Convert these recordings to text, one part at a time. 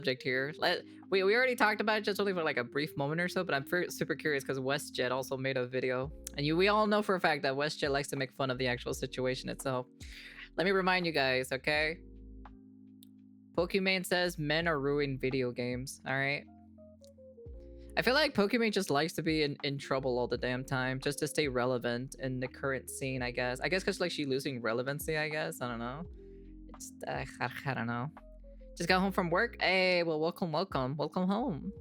subject here. We already talked about it just only for like a brief moment or so, but I'm super curious because WestJet also made a video, and we all know for a fact that WestJet likes to make fun of the actual situation itself. Let me remind you guys, okay? Pokimane says men are ruining video games. All right. I feel like Pokimane just likes to be in trouble all the damn time, just to stay relevant in the current scene. I guess because like she's losing relevancy. I guess I don't know. It's I don't know. Just got home from work. Hey, well, welcome home.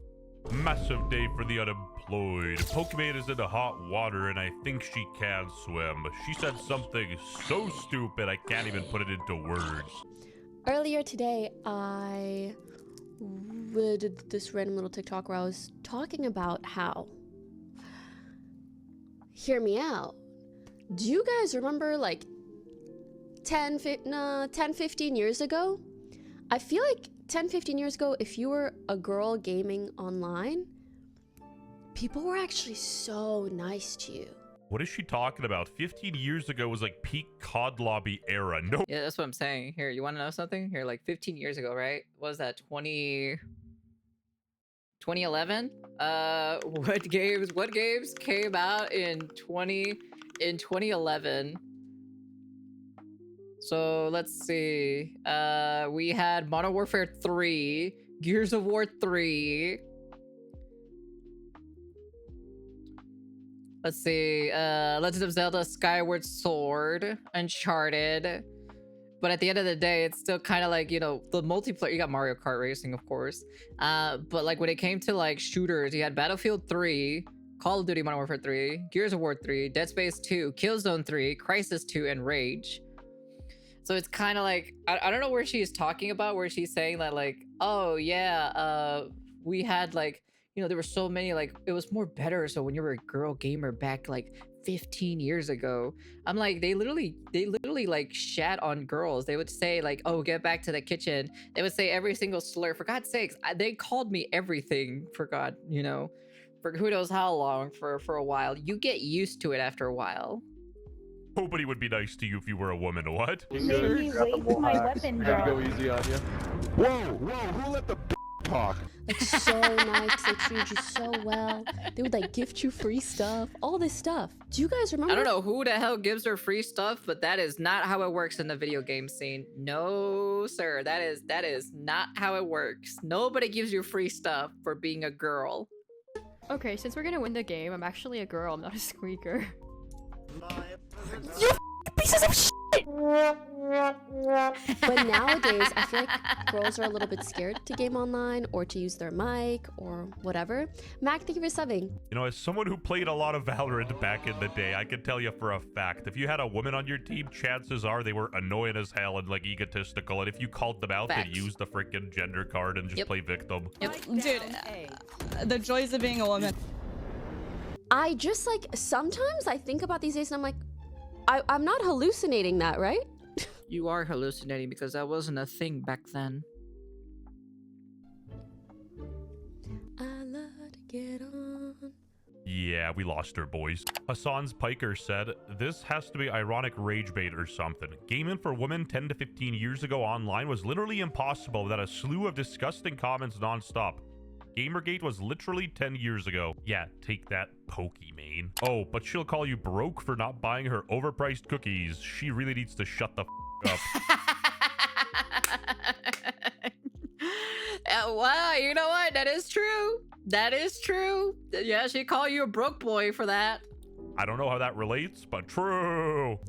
Massive day for the unemployed. Pokimane is in the hot water and I think she can swim. She said something so stupid I can't even put it into words. Earlier today, I did this random little TikTok where I was talking about how, hear me out, do you guys remember like 10, 15 years ago? I feel like 10, 15 years ago, if you were a girl gaming online, people were actually so nice to you. What is she talking about? 15 years ago was like peak COD lobby era. No. Yeah, that's what I'm saying. Here, you want to know something? Here, like 15 years ago, right? What was that, 2011? What games came out in 2011? So let's see. We had Modern Warfare 3, Gears of War 3. Let's see. Legend of Zelda Skyward Sword, Uncharted. But at the end of the day, it's still kind of like, you know, the multiplayer. You got Mario Kart Racing, of course. But like when it came to like shooters, you had Battlefield 3, Call of Duty Modern Warfare 3, Gears of War 3, Dead Space 2, Killzone 3, Crysis 2, and Rage. So it's kind of like, I don't know where she's talking about, where she's saying that like, oh yeah, we had like, you know, there were so many, like, it was more better. So when you were a girl gamer back like 15 years ago, I'm like, they literally like shat on girls. They would say like, oh, get back to the kitchen. They would say every single slur. For God's sakes, they called me everything, for God, you know, for who knows how long, for a while. You get used to it after a while. Nobody would be nice to you if you were a woman. What? Made me waste my weapon, bro. Go easy on you. Whoa, who let the talk? Like so nice, they treated you so well. They would like gift you free stuff, all this stuff. Do you guys remember? I don't know who the hell gives her free stuff, but that is not how it works in the video game scene. No, sir, that is not how it works. Nobody gives you free stuff for being a girl. Okay, since we're gonna win the game, I'm actually a girl, I'm not a squeaker. You pieces of shit! But nowadays, I feel like girls are a little bit scared to game online or to use their mic or whatever. Mac, thank you for subbing. You know, as someone who played a lot of Valorant back in the day, I can tell you for a fact, if you had a woman on your team, chances are they were annoying as hell and like egotistical. And if you called them out, they'd use the freaking gender card and just play victim. Yep. Dude, the joys of being a woman. I just like, sometimes I think about these days and I'm like, I'm not hallucinating that, right? You are hallucinating because that wasn't a thing back then. I love to get on. Yeah, we lost her, boys. Hassan's Piker said, this has to be ironic rage bait or something. Gaming for women 10 to 15 years ago online was literally impossible without a slew of disgusting comments nonstop. Gamergate was literally 10 years ago. Yeah, take that, Pokimane. Oh, but she'll call you broke for not buying her overpriced cookies. She really needs to shut the up. Wow, you know what? That is true. That is true. Yeah, she'd call you a broke boy for that. I don't know how that relates, but true.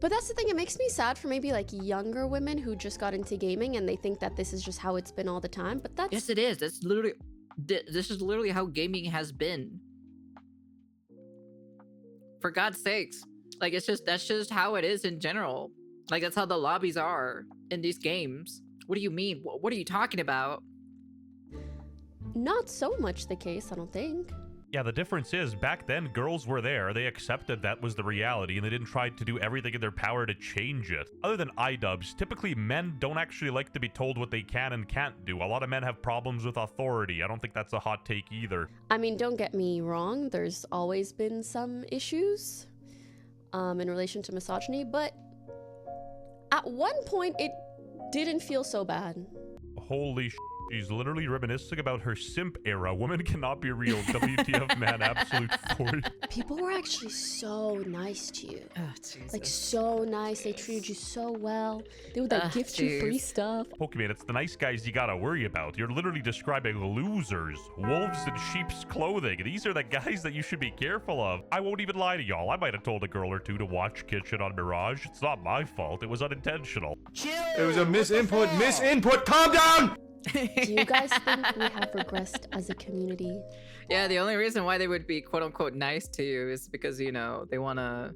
But that's the thing, it makes me sad for maybe like younger women who just got into gaming and they think that this is just how it's been all the time, but that's... Yes, it is. That's literally... This is literally how gaming has been. For God's sakes. Like, that's just how it is in general. Like, that's how the lobbies are in these games. What do you mean? What are you talking about? Not so much the case, I don't think. Yeah, the difference is, back then, girls were there. They accepted that was the reality, and they didn't try to do everything in their power to change it. Other than iDubbbz, typically men don't actually like to be told what they can and can't do. A lot of men have problems with authority. I don't think that's a hot take either. I mean, don't get me wrong, there's always been some issues in relation to misogyny, but at one point, it didn't feel so bad. Holy sh**. She's literally reminiscing about her simp era. Women cannot be real. WTF, man. Absolute 40. People were actually so nice to you. Oh, Jesus. Like, so nice. They treated you so well. They would, like, gift you free jeez. stuff. Pokimane, it's the nice guys you gotta worry about. You're literally describing losers. Wolves in sheep's clothing. These are the guys that you should be careful of. I won't even lie to y'all. I might have told a girl or two to watch Kitchen on Mirage. It's not my fault. It was unintentional. It was a misinput. Calm down! Do you guys think we have regressed as a community? Yeah, the only reason why they would be quote unquote nice to you is because, you know, they wanna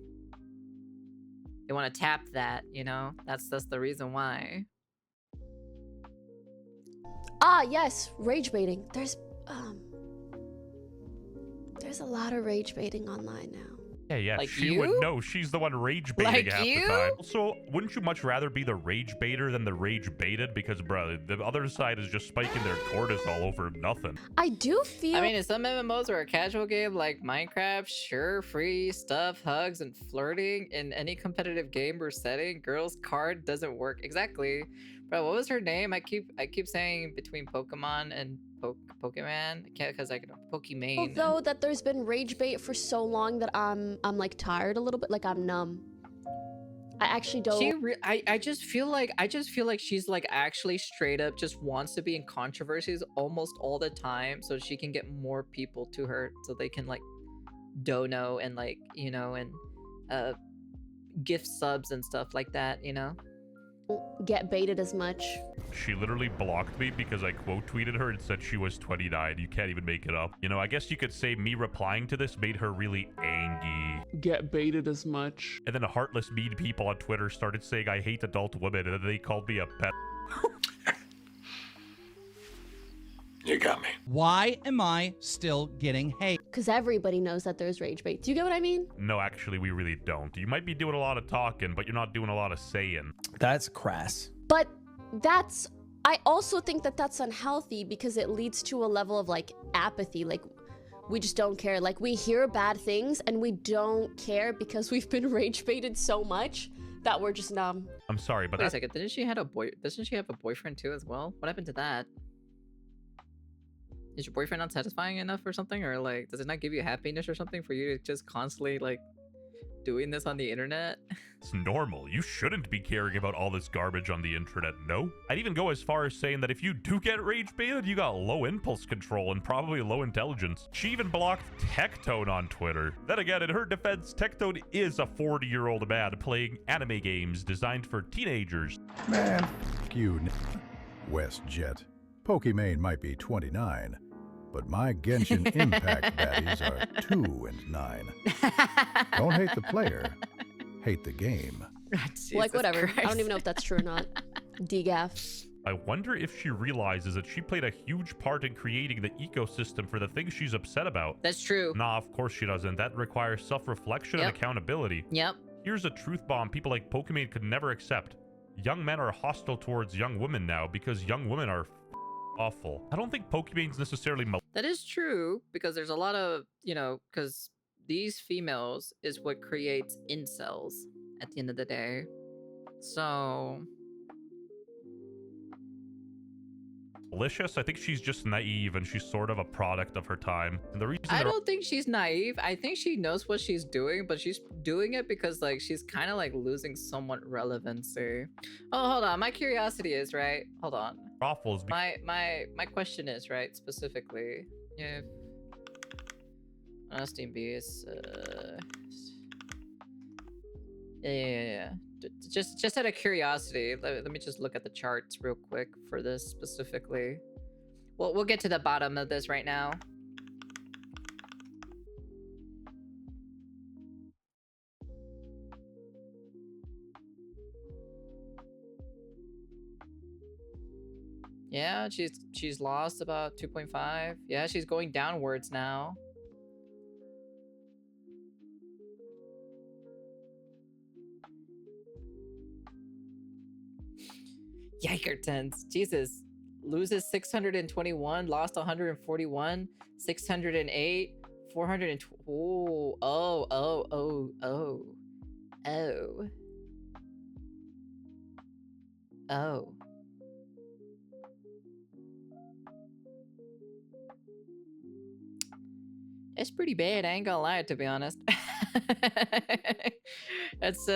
tap that, you know? That's the reason why. Ah, yes, rage baiting. There's a lot of rage baiting online now. Yeah, Like she you? would know. She's the one rage baiting Like half you? the time. So, wouldn't you much rather be the rage baiter than the rage baited? Because, bro, the other side is just spiking their cortisol over nothing. I do feel I mean, in some MMOs or a casual game like Minecraft, sure, free stuff, hugs, and flirting in any competitive game or setting, girls' card doesn't work. Exactly. Bro, what was her name? I keep saying between Pokemon and Pokimane. I can't because I can Pokimane. although that there's been rage bait for so long that I'm like tired a little bit, like I'm numb. I actually don't. I just feel like she's like actually straight up just wants to be in controversies almost all the time so she can get more people to her so they can like dono and like, you know, and gift subs and stuff like that, you know. Get baited as much. She literally blocked me because I quote tweeted her and said she was 29. You can't even make it up. You know, I guess you could say me replying to this made her really angry. Get baited as much. And then heartless mean people on Twitter started saying I hate adult women and then they called me a pet. You got me. Why am I still getting hate? Because everybody knows that there's rage bait. Do you get what I mean? No, actually, we really don't. You might be doing a lot of talking, but you're not doing a lot of saying. That's crass. But that's, I also think that that's unhealthy because it leads to a level of like apathy. Like we just don't care. Like we hear bad things and we don't care because we've been rage baited so much that we're just numb. I'm sorry, but Wait a that's second, doesn't she have a boyfriend too as well? What happened to that? Is your boyfriend not satisfying enough or something? Or like, does it not give you happiness or something for you to just constantly like doing this on the internet? it's normal. You shouldn't be caring about all this garbage on the internet, no? I'd even go as far as saying that if you do get rage baited, you got low impulse control and probably low intelligence. She even blocked Tectone on Twitter. Then again, in her defense, Tectone is a 40-year-old man playing anime games designed for teenagers. Man, f*** you, WestJet. Pokimane might be 29, but my Genshin Impact baddies are 2 and 9. Don't hate the player, hate the game. Like whatever. I Christ. don't even know if that's true or not. DGAF. I wonder if she realizes that she played a huge part in creating the ecosystem for the things she's upset about. That's true. Nah, of course she doesn't. That requires self-reflection and Yep. accountability. Yep. Here's a truth bomb people like Pokimane could never accept. Young men are hostile towards young women now because young women are awful. I don't think Pokimane's necessarily That is true because there's a lot of, you know, because these females is what creates incels at the end of the day. So malicious. I think she's just naive and she's sort of a product of her time. And the reason I they're- don't think she's naive. I think she knows what she's doing, but she's doing it because like she's kind of like losing somewhat relevancy. Oh, hold on. My curiosity is right. Hold on. Raffles be- My question is right specifically. If Steam B is yeah. Just out of curiosity, let me just look at the charts real quick for this specifically. We'll get to the bottom of this right now. Yeah, she's lost about 2.5. Yeah, she's going downwards now. Yikertons. Jesus. Loses 621, lost 141, 608, 420. Oh. It's pretty bad. I ain't gonna lie, to be honest. That's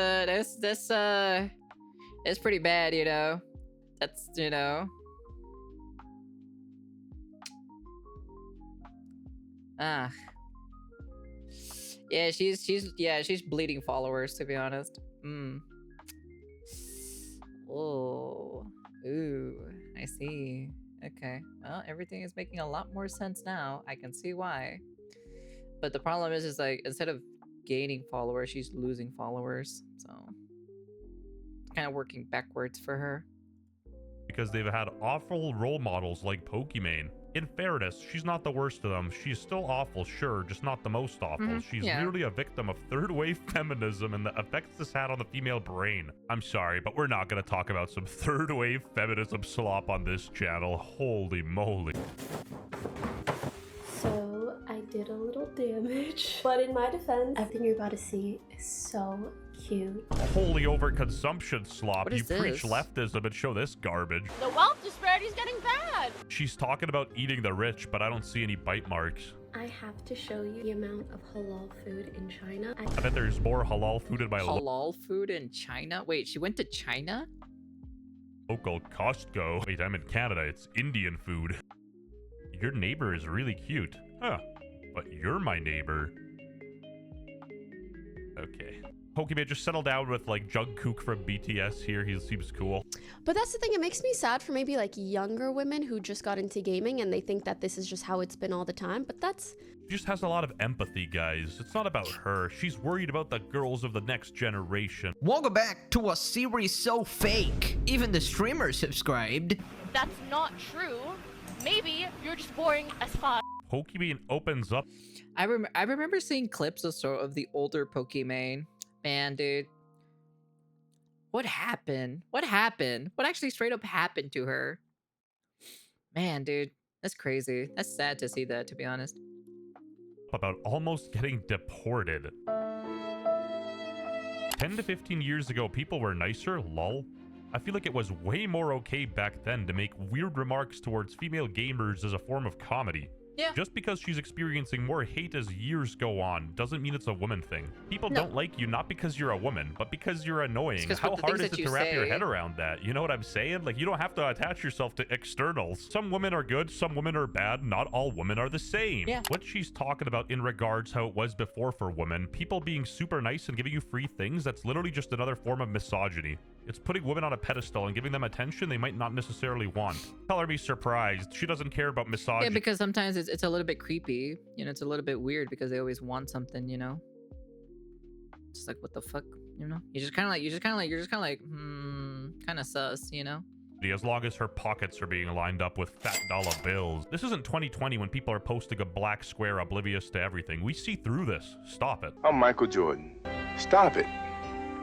it's pretty bad, you know. That's, you know. Ah. Yeah, she's bleeding followers, to be honest. Oh. Ooh, I see. Okay. Well, everything is making a lot more sense now. I can see why. But the problem is like, instead of gaining followers, she's losing followers. So, kind of working backwards for her. Because they've had awful role models like Pokimane. In fairness, she's not the worst of them. She's still awful, sure, just not the most awful. She's merely a victim of third-wave feminism and the effects this had on the female brain. I'm sorry, but we're not going to talk about some third-wave feminism slop on this channel. Holy moly. So, I did a little damage. But in my defense, everything you're about to see is so cute. Holy overconsumption slop. What You is preach this? leftism and show this garbage. The wealth disparity is getting bad. She's talking about eating the rich, but I don't see any bite marks. I have to show you the amount of halal food in China. I bet there's more halal food in my Halal food in China? Wait, she went to China? local Costco. Wait, I'm in Canada. It's Indian food. Your neighbor is really cute. Huh. But you're my neighbor. Okay. Pokimane, just settle down with like Jungkook from BTS here. He seems cool. But that's the thing, it makes me sad for maybe like younger women who just got into gaming and they think that this is just how it's been all the time, but that's... She just has a lot of empathy, guys. It's not about her. She's worried about the girls of the next generation. Welcome back to a series so fake. Even the streamer subscribed. That's not true. Maybe you're just boring as fuck. Pokimane opens up. I remember seeing clips of the older Pokimane. Man, dude. What happened? What happened? What actually straight up happened to her? Man, dude. That's crazy. That's sad to see that, to be honest. About almost getting deported. 10 to 15 years ago, people were nicer, lol. I feel like it was way more okay back then to make weird remarks towards female gamers as a form of comedy. Yeah. Just because she's experiencing more hate as years go on doesn't mean it's a woman thing. People don't like you not because you're a woman, but because you're annoying. How hard is it to wrap your head around that? You know what I'm saying? Like, you don't have to attach yourself to externals. Some women are good, some women are bad. Not all women are the same. Yeah. What she's talking about in regards how it was before for women, people being super nice and giving you free things, that's literally just another form of misogyny. It's putting women on a pedestal and giving them attention they might not necessarily want. Tell her to be surprised. She doesn't care about misogyny. Yeah, because sometimes it's a little bit creepy. You know, it's a little bit weird because they always want something, you know? Just like, what the fuck? You know? You're just kind of like, kind of sus, you know? As long as her pockets are being lined up with fat dollar bills. This isn't 2020 when people are posting a black square oblivious to everything. We see through this. Stop it. I'm Michael Jordan. Stop it.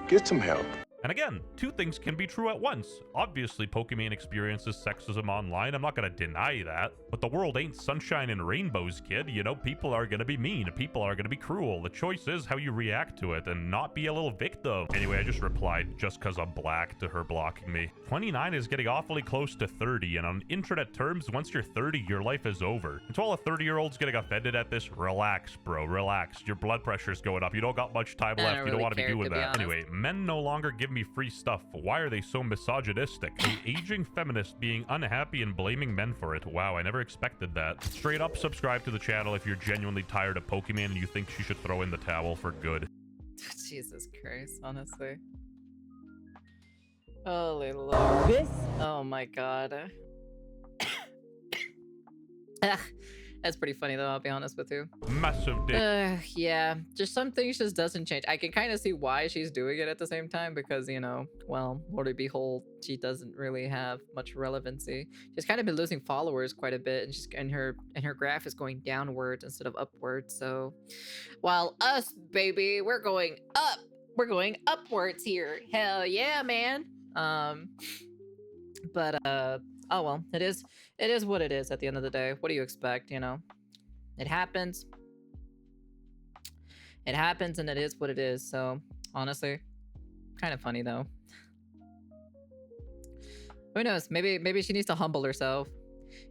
Get some help. And again, two things can be true at once. Obviously, Pokimane experiences sexism online. I'm not going to deny that. But the world ain't sunshine and rainbows, kid. You know, people are going to be mean. People are going to be cruel. The choice is how you react to it and not be a little victim. Anyway, I just replied just because I'm black to her blocking me. 29 is getting awfully close to 30. And on internet terms, once you're 30, your life is over. And to all the 30-year-olds getting offended at this, relax, bro. Relax. Your blood pressure's going up. You don't got much time left. You don't want to be doing that. Anyway, men no longer give me free stuff. Why are they so misogynistic? An aging feminist being unhappy and blaming men for it. Wow, I never expected that. Straight up subscribe to the channel if you're genuinely tired of Pokimane and you think she should throw in the towel for good. Jesus Christ, honestly. Holy Lord. Oh my god. That's pretty funny though, I'll be honest with you. Massive dick. Yeah, just some things just doesn't change. I can kind of see why she's doing it at the same time because, you know, well, Lord and behold, she doesn't really have much relevancy. She's kind of been losing followers quite a bit, and her graph is going downwards instead of upwards. So, while us, baby, we're going up. We're going upwards here. Hell yeah, man. But oh well, it is what it is at the end of the day. What do you expect, you know? It happens. It happens and it is what it is. So, honestly, kind of funny though. Who knows? Maybe she needs to humble herself.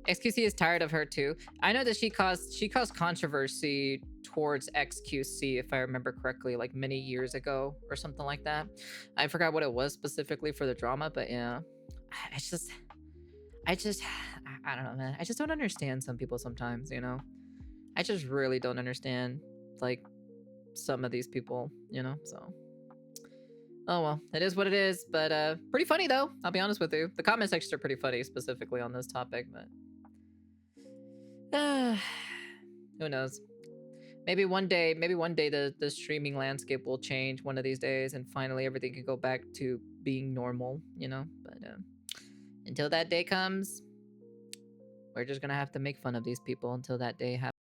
XQC is tired of her too. I know that she caused controversy towards XQC, if I remember correctly, like many years ago or something like that. I forgot what it was specifically for the drama, but yeah, I don't know, man. I just don't understand some people sometimes, you know. I just really don't understand like some of these people, you know. So, oh well, it is what it is. But pretty funny though. I'll be honest with you. The comment sections are pretty funny, specifically on this topic, but. Who knows? Maybe one day the streaming landscape will change one of these days, and finally everything can go back to being normal, you know. But until that day comes, we're just gonna have to make fun of these people until that day happens.